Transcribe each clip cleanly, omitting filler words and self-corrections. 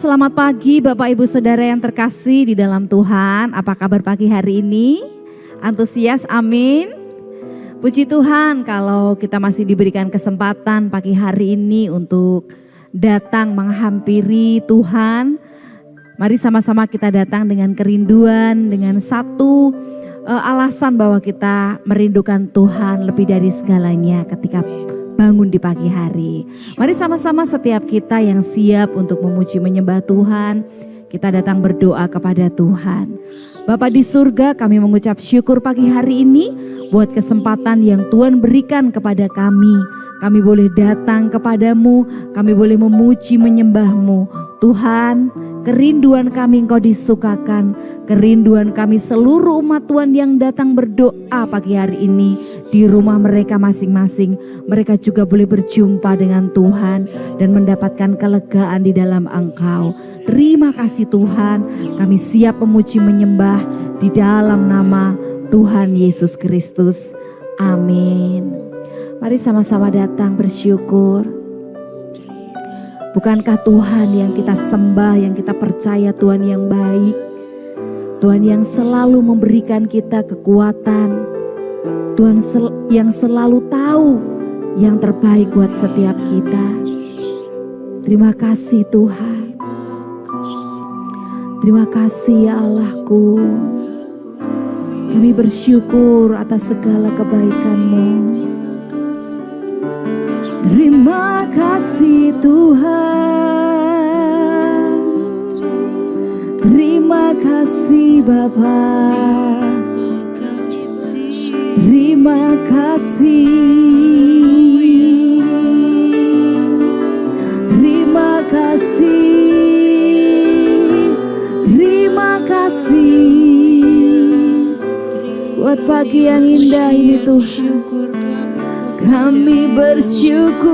selamat pagi Bapak Ibu Saudara yang terkasih di dalam Tuhan. Apa kabar pagi hari ini? Antusias, amin. Puji Tuhan kalau kita masih diberikan kesempatan pagi hari ini untuk datang menghampiri Tuhan. Mari sama-sama kita datang dengan kerinduan, dengan satu alasan bahwa kita merindukan Tuhan lebih dari segalanya ketika bangun di pagi hari. Mari sama-sama setiap kita yang siap untuk memuji menyembah Tuhan, kita datang berdoa kepada Tuhan. Bapa di surga, kami mengucap syukur pagi hari ini buat kesempatan yang Tuhan berikan kepada kami. Kami boleh datang kepadamu, kami boleh memuji menyembahmu. Tuhan, kerinduan kami Engkau disukakan, kerinduan kami seluruh umat Tuhan yang datang berdoa pagi hari ini di rumah mereka masing-masing. Mereka juga boleh berjumpa dengan Tuhan dan mendapatkan kelegaan di dalam Engkau. Terima kasih Tuhan, kami siap memuji menyembah di dalam nama Tuhan Yesus Kristus. Amin. Mari sama-sama datang bersyukur. Bukankah Tuhan yang kita sembah, yang kita percaya Tuhan yang baik, Tuhan yang selalu memberikan kita kekuatan, Tuhan yang selalu tahu yang terbaik buat setiap kita. Terima kasih Tuhan. Terima kasih ya Allahku. Kami bersyukur atas segala kebaikan-Mu. Terima kasih Tuhan. Terima kasih Bapa. Terima kasih. Terima kasih. Terima kasih buat pagi yang indah ini Tuhan. Kami bersyukur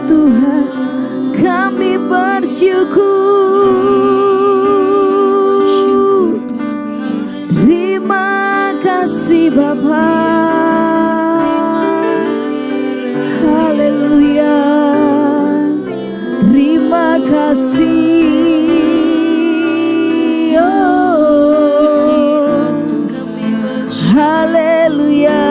Tuhan, kami bersyukur. Terima kasih Bapa. Haleluya. Terima kasih. Oh. Haleluya.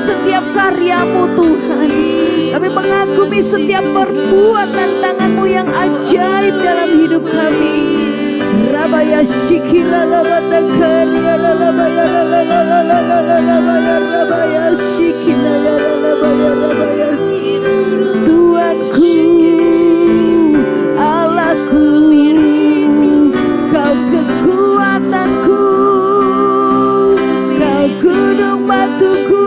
Setiap karyamu Tuhan, kami mengagumi setiap perbuatan tangan-Mu yang ajaib dalam hidup kami. Rabaya shikira labatakar ya labaya rabaya shikira ya labaya Tuhanku, Allahku, Kau kekuatanku, Kau gunung batuku,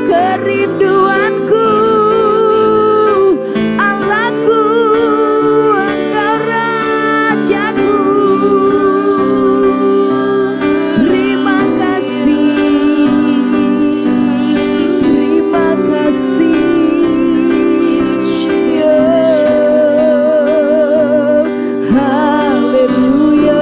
kerinduanku, Allahku, Engkau Rajaku. Terima kasih, terima kasih. Haleluya.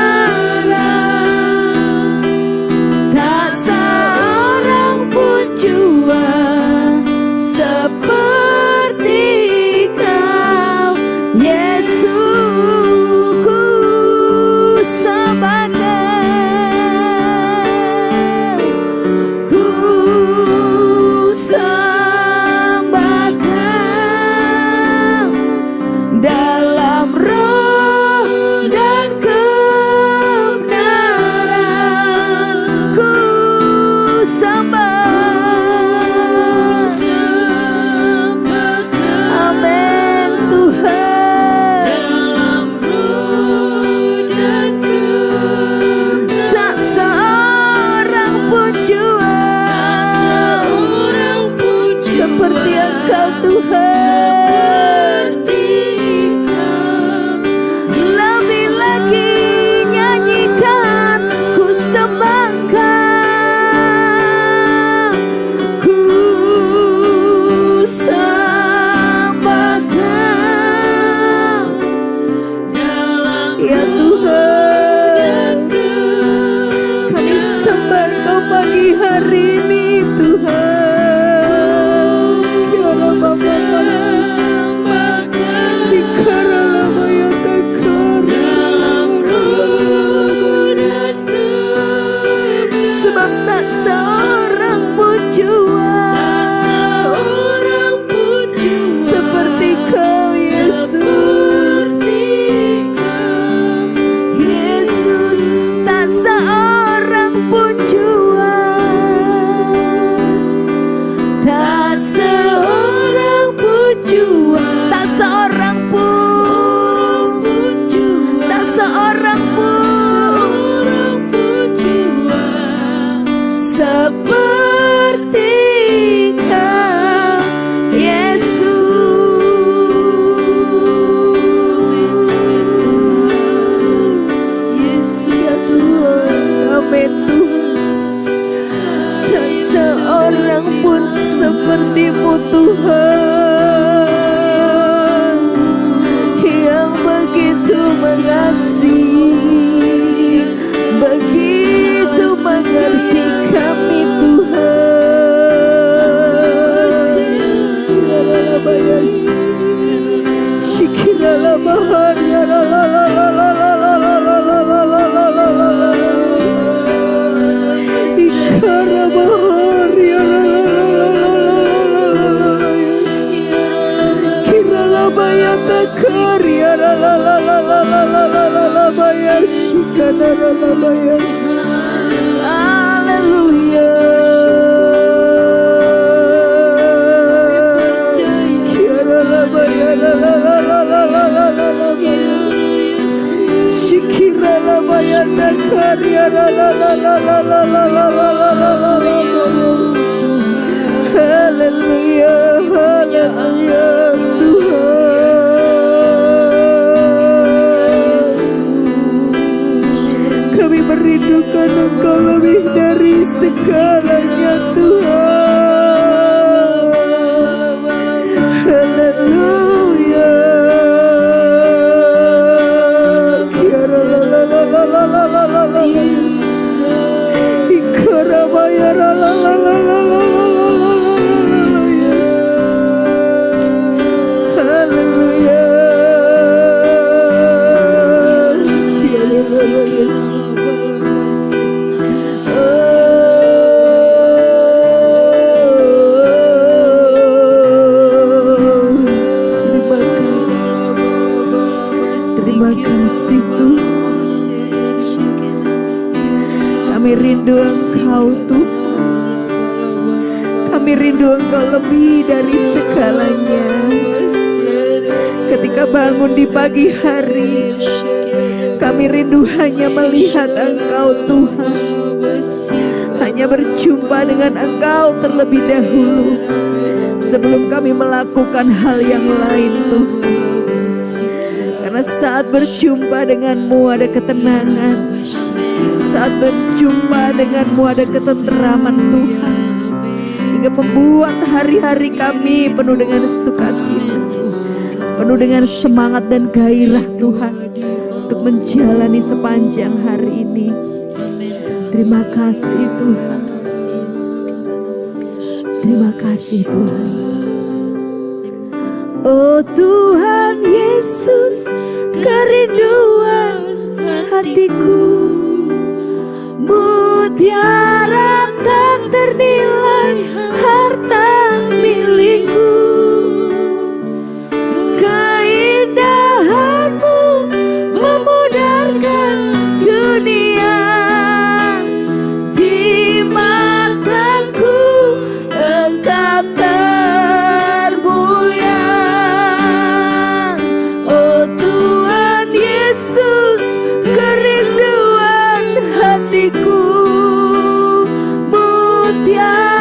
Engkau Tuhan. Lebih lagi nyanyikan, ku sembahkan, ku sembahkan. Ya Tuhan, kami sembah Engkau pagi hari ini Tuhan. Sebab tak seorang pun jua seperti Kau Yesus. Yesus, tak seorang pun jua, tak seorang pun jua, tak seorang pun, tak seorang pun jua seperti Kau Yesus. Ya Tuhan, amin Tuhan. Tak seorang pun seperti-Mu Tuhan, yang begitu mengasihi, begitu mengerti kami Tuhan. Shikirala bahar ya la la la la la la la la la la la la la la la la. Ikara bahar ya la la la la la la la la. Kirala bayata kar ya la la la la la la la la la la bayar shikana la la bayar. Haleluya. Kirala bayar la la la la la la la la la. Shikirala bayata kar ya la la la la la la la la la la la la. Haleluya, haleluya Tuhan. Kami merindukan Engkau lebih dari segalanya Tuhan. Haleluya. Kiara la la la la la la la la la. Ikara bayara la la la la la la la la la. Haleluya. Terima kasih Tuhan. Kami rindu Engkau Tuhan. Kami rindu Engkau lebih dari segalanya. Ketika bangun di pagi hari, kami rindu hanya melihat Engkau Tuhan, hanya berjumpa dengan Engkau terlebih dahulu sebelum kami melakukan hal yang lain Tuhan. Karena saat berjumpa denganmu ada ketenangan, saat berjumpa denganmu ada ketenteraman Tuhan, hingga membuat hari-hari kami penuh dengan sukacita, penuh dengan semangat dan gairah Tuhan untuk menjalani sepanjang hari ini. Terima kasih Tuhan. Terima kasih Tuhan. Oh Tuhan Yesus, kerinduan hatiku, mutiara tak ternilai harta milikku. Keindahanmu memudarkan dunia, di mataku Engkau termulia. Oh Tuhan Yesus, kerinduan hatiku, mutiara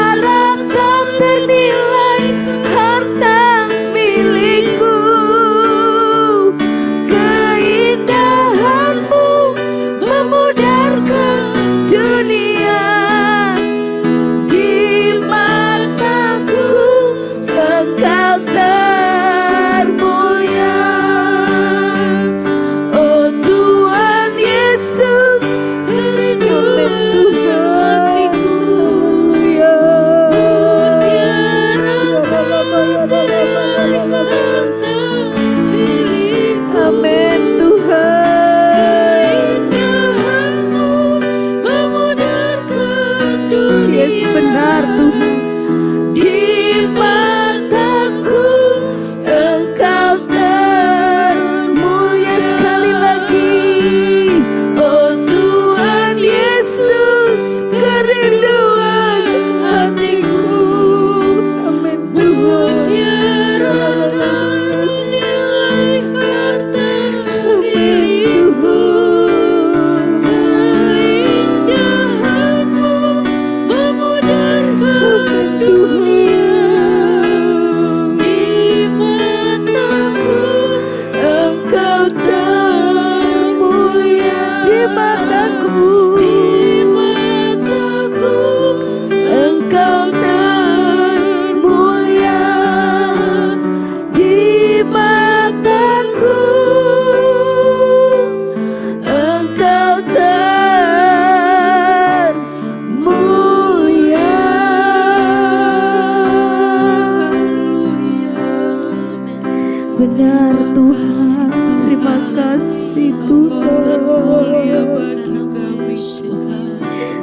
benar Tuhan. Terima kasih Tuhan.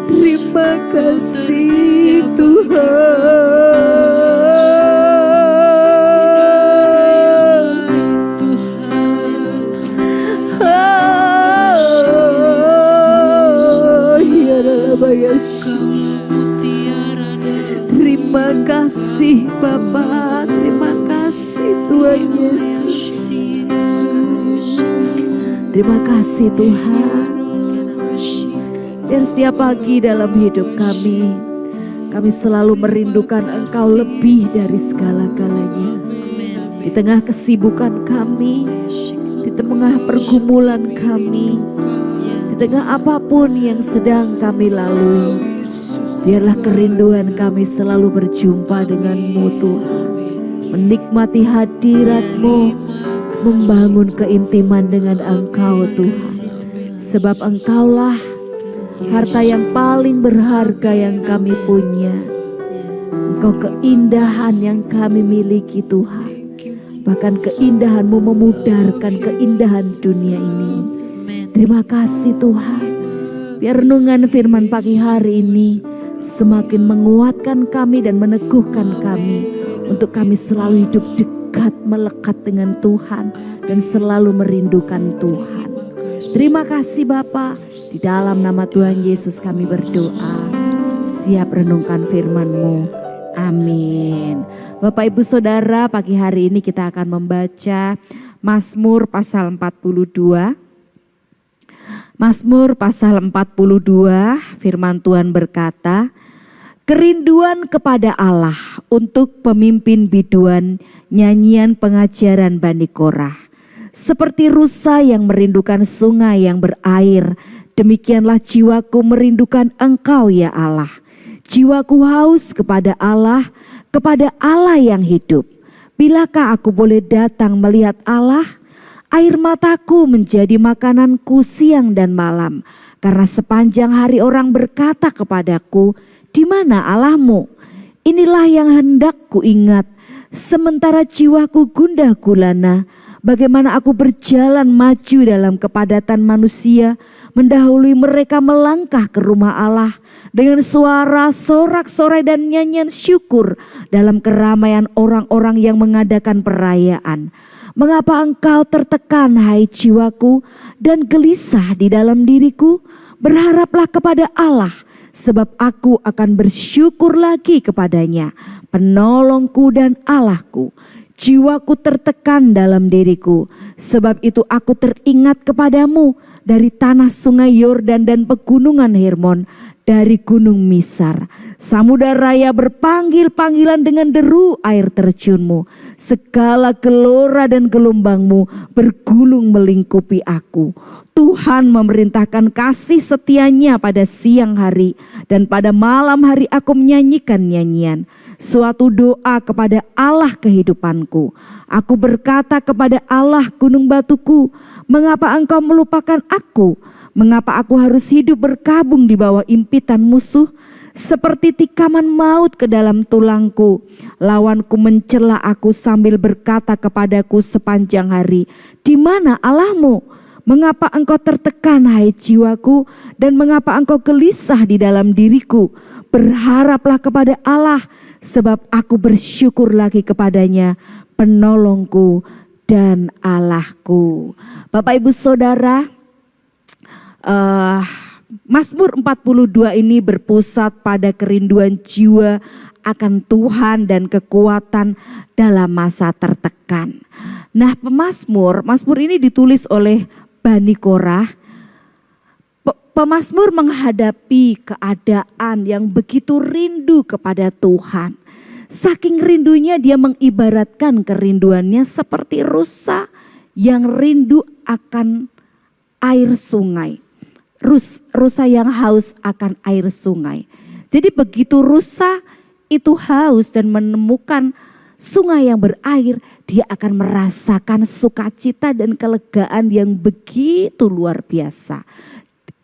Terima kasih Tuhan. Terima kasih Bapa, terima kasih Tuhan Yesus. Terima kasih Tuhan. Dan setiap pagi dalam hidup kami selalu merindukan Engkau lebih dari segala-galanya. Di tengah kesibukan kami, di tengah pergumulan kami, di tengah apapun yang sedang kami lalui, biarlah kerinduan kami selalu berjumpa dengan-Mu Tuhan. Menikmati hadirat-Mu, membangun keintiman dengan Engkau Tuhan. Sebab Engkaulah harta yang paling berharga yang kami punya. Engkau keindahan yang kami miliki Tuhan. Bahkan keindahan-Mu memudarkan keindahan dunia ini. Terima kasih Tuhan. Biar renungan firman pagi hari ini semakin menguatkan kami dan meneguhkan kami untuk kami selalu hidup dekat, melekat dengan Tuhan dan selalu merindukan Tuhan. Terima kasih Bapa. Di dalam nama Tuhan Yesus kami berdoa. Siap renungkan firman-Mu. Amin. Bapak Ibu Saudara, pagi hari ini kita akan membaca Mazmur pasal 42. Mazmur pasal 42, firman Tuhan berkata, kerinduan kepada Allah untuk pemimpin biduan nyanyian pengajaran Bani Korah. Seperti rusa yang merindukan sungai yang berair, demikianlah jiwaku merindukan Engkau ya Allah. Jiwaku haus kepada Allah yang hidup. Bilakah aku boleh datang melihat Allah? Air mataku menjadi makananku siang dan malam. Karena sepanjang hari orang berkata kepadaku, di mana Allahmu? Inilah yang hendak ku ingat. Sementara jiwaku gundah gulana, bagaimana aku berjalan maju dalam kepadatan manusia, mendahului mereka melangkah ke rumah Allah dengan suara sorak-sorai dan nyanyian syukur dalam keramaian orang-orang yang mengadakan perayaan. Mengapa engkau tertekan hai jiwaku dan gelisah di dalam diriku? Berharaplah kepada Allah, sebab aku akan bersyukur lagi kepadanya, penolongku dan Allahku. Jiwaku tertekan dalam diriku, sebab itu aku teringat kepadamu dari tanah sungai Yordan dan pegunungan Hermon, dari gunung Misar. Samudra raya berpanggil-panggilan dengan deru air terjunmu. Segala gelora dan gelombangmu bergulung melingkupi aku. Tuhan memerintahkan kasih setianya pada siang hari, dan pada malam hari aku menyanyikan nyanyian. Suatu doa kepada Allah kehidupanku. Aku berkata kepada Allah gunung batuku, mengapa engkau melupakan aku? Mengapa aku harus hidup berkabung di bawah impitan musuh? Seperti tikaman maut ke dalam tulangku. Lawanku mencela aku sambil berkata kepadaku sepanjang hari, di mana Allahmu? Mengapa engkau tertekan hai jiwaku, dan mengapa engkau gelisah di dalam diriku? Berharaplah kepada Allah, sebab aku bersyukur lagi kepadanya, penolongku dan Allahku. Bapak Ibu Saudara, Mazmur 42 ini berpusat pada kerinduan jiwa akan Tuhan dan kekuatan dalam masa tertekan. Nah, Mazmur ini ditulis oleh Bani Korah. Pemazmur menghadapi keadaan yang begitu rindu kepada Tuhan. Saking rindunya dia mengibaratkan kerinduannya seperti rusa yang rindu akan air sungai. Rusa yang haus akan air sungai. Jadi begitu rusa itu haus dan menemukan sungai yang berair, dia akan merasakan sukacita dan kelegaan yang begitu luar biasa.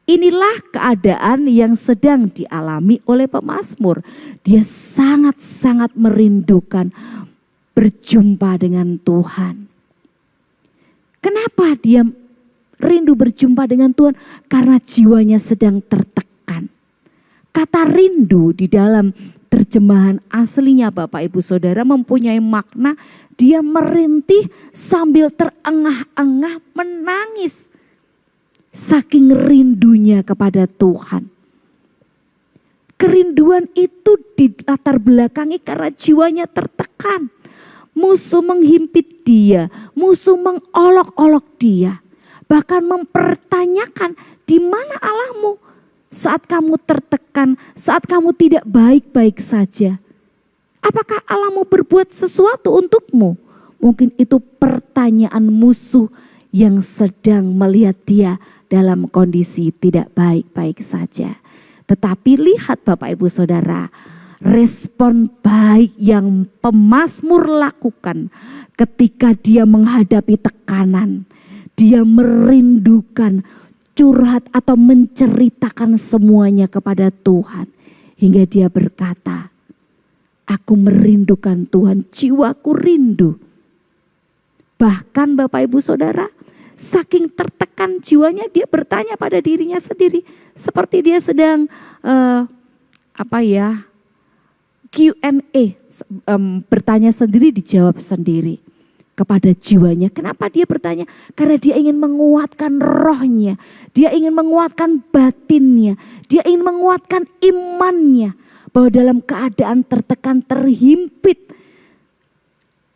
Inilah keadaan yang sedang dialami oleh pemazmur. Dia sangat-sangat merindukan berjumpa dengan Tuhan. Kenapa dia rindu berjumpa dengan Tuhan? Karena jiwanya sedang tertekan. Kata rindu di dalam terjemahan aslinya Bapak Ibu Saudara mempunyai makna dia merintih sambil terengah-engah menangis. Saking rindunya kepada Tuhan. Kerinduan itu dilatar belakangi karena jiwanya tertekan. Musuh menghimpit dia, musuh mengolok-olok dia. Bahkan mempertanyakan, di mana Allahmu saat kamu tertekan, saat kamu tidak baik-baik saja. Apakah Allahmu berbuat sesuatu untukmu? Mungkin itu pertanyaan musuh yang sedang melihat dia dalam kondisi tidak baik-baik saja. Tetapi lihat Bapak Ibu Saudara, respon baik yang pemazmur lakukan ketika dia menghadapi tekanan. Dia merindukan, curhat atau menceritakan semuanya kepada Tuhan. Hingga dia berkata, aku merindukan Tuhan, jiwaku rindu. Bahkan Bapak Ibu Saudara, saking tertekan jiwanya dia bertanya pada dirinya sendiri. Seperti dia sedang Q&A, bertanya sendiri dijawab sendiri kepada jiwanya. Kenapa dia bertanya? Karena dia ingin menguatkan rohnya, dia ingin menguatkan batinnya, dia ingin menguatkan imannya. Bahwa dalam keadaan tertekan, terhimpit,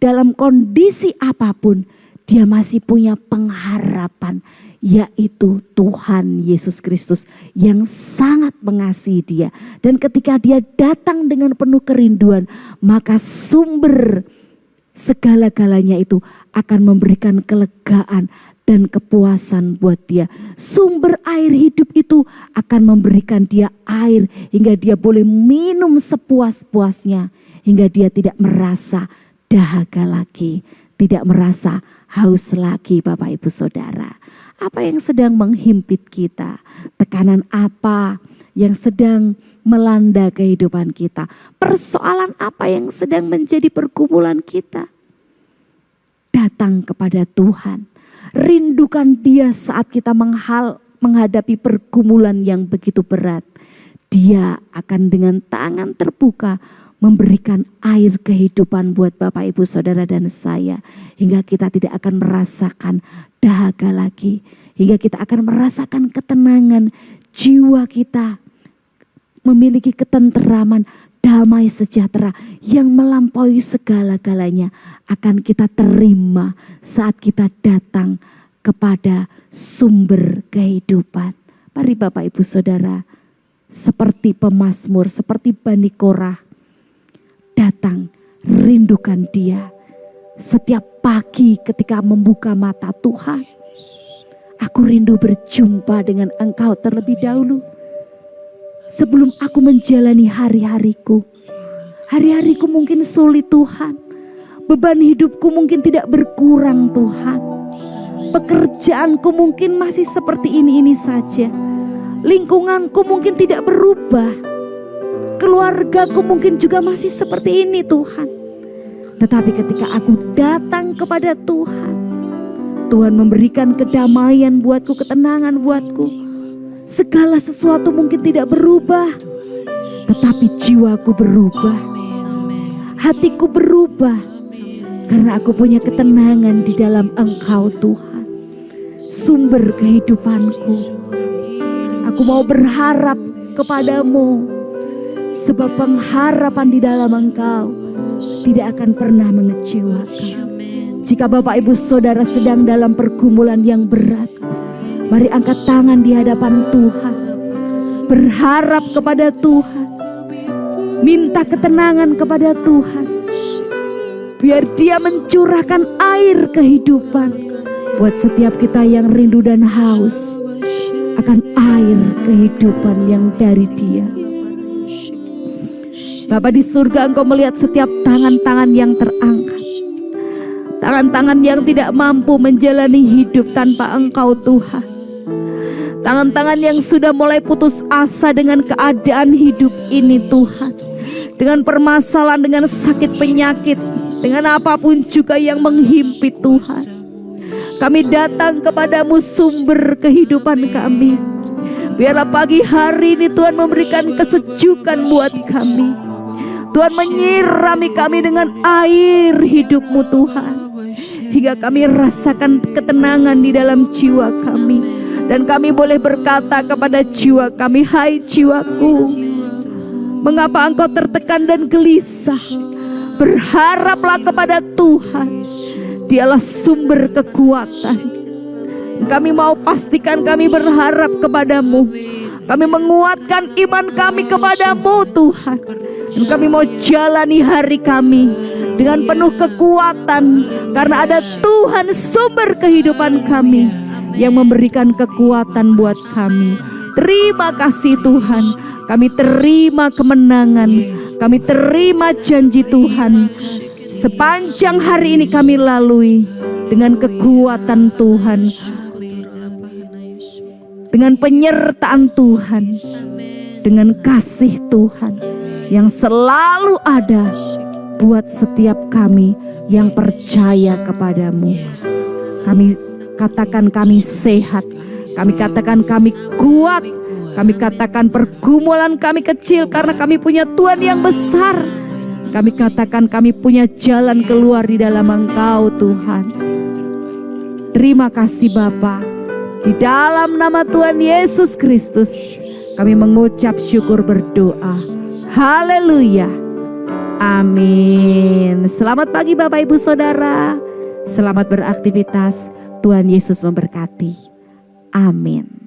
dalam kondisi apapun, dia masih punya pengharapan, yaitu Tuhan Yesus Kristus yang sangat mengasihi dia. Dan ketika dia datang dengan penuh kerinduan, maka sumber segala-galanya itu akan memberikan kelegaan dan kepuasan buat dia. Sumber air hidup itu akan memberikan dia air hingga dia boleh minum sepuas-puasnya. Hingga dia tidak merasa dahaga lagi, tidak merasa haus lagi Bapak Ibu Saudara. Apa yang sedang menghimpit kita? Tekanan apa yang sedang melanda kehidupan kita? Persoalan apa yang sedang menjadi pergumulan kita? Datang kepada Tuhan. Rindukan dia saat kita menghadapi pergumulan yang begitu berat. Dia akan dengan tangan terbuka memberikan air kehidupan buat Bapak Ibu Saudara dan saya. Hingga kita tidak akan merasakan dahaga lagi. Hingga kita akan merasakan ketenangan. Jiwa kita memiliki ketenteraman, damai sejahtera yang melampaui segala-galanya. Akan kita terima saat kita datang kepada sumber kehidupan. Mari Bapak Ibu Saudara, seperti pemazmur, seperti Bani Korah, datang, rindukan dia. Setiap pagi ketika membuka mata, Tuhan, aku rindu berjumpa dengan Engkau terlebih dahulu. Sebelum aku menjalani hari-hariku. Hari-hariku mungkin sulit Tuhan. Beban hidupku mungkin tidak berkurang Tuhan. Pekerjaanku mungkin masih seperti ini saja. Lingkunganku mungkin tidak berubah. Keluargaku mungkin juga masih seperti ini Tuhan. Tetapi ketika aku datang kepada Tuhan, Tuhan memberikan kedamaian buatku, ketenangan buatku. Segala sesuatu mungkin tidak berubah, tetapi jiwaku berubah. Hatiku berubah. Karena aku punya ketenangan di dalam Engkau Tuhan. Sumber kehidupanku. Aku mau berharap kepadamu. Sebab pengharapan di dalam Engkau tidak akan pernah mengecewakan. Jika Bapak Ibu Saudara sedang dalam pergumulan yang berat, mari angkat tangan di hadapan Tuhan. Berharap kepada Tuhan. Minta ketenangan kepada Tuhan. Biar Dia mencurahkan air kehidupan buat setiap kita yang rindu dan haus akan air kehidupan yang dari Dia. Bapa di surga, Engkau melihat setiap tangan-tangan yang terangkat. Tangan-tangan yang tidak mampu menjalani hidup tanpa Engkau Tuhan. Tangan-tangan yang sudah mulai putus asa dengan keadaan hidup ini Tuhan. Dengan permasalahan, dengan sakit penyakit, dengan apapun juga yang menghimpit Tuhan. Kami datang kepadamu sumber kehidupan kami. Biarlah pagi hari ini Tuhan memberikan kesejukan buat kami. Tuhan menyirami kami dengan air hidup-Mu Tuhan, hingga kami rasakan ketenangan di dalam jiwa kami. Dan kami boleh berkata kepada jiwa kami, hai jiwaku, mengapa engkau tertekan dan gelisah? Berharaplah kepada Tuhan, Dialah sumber kekuatan. Kami mau pastikan kami berharap kepadamu. Kami menguatkan iman kami kepadamu Tuhan. Dan kami mau jalani hari kami dengan penuh kekuatan, karena ada Tuhan sumber kehidupan kami yang memberikan kekuatan buat kami. Terima kasih Tuhan. Kami terima kemenangan. Kami terima janji Tuhan. Sepanjang hari ini kami lalui dengan kekuatan Tuhan, dengan penyertaan Tuhan, dengan kasih Tuhan yang selalu ada buat setiap kami yang percaya kepadamu. Kami katakan kami sehat, kami katakan kami kuat, kami katakan pergumulan kami kecil karena kami punya Tuhan yang besar. Kami katakan kami punya jalan keluar di dalam Engkau Tuhan. Terima kasih Bapa. Di dalam nama Tuhan Yesus Kristus kami mengucap syukur berdoa. Haleluya. Amin. Selamat pagi Bapak Ibu Saudara. Selamat beraktivitas. Tuhan Yesus memberkati. Amin.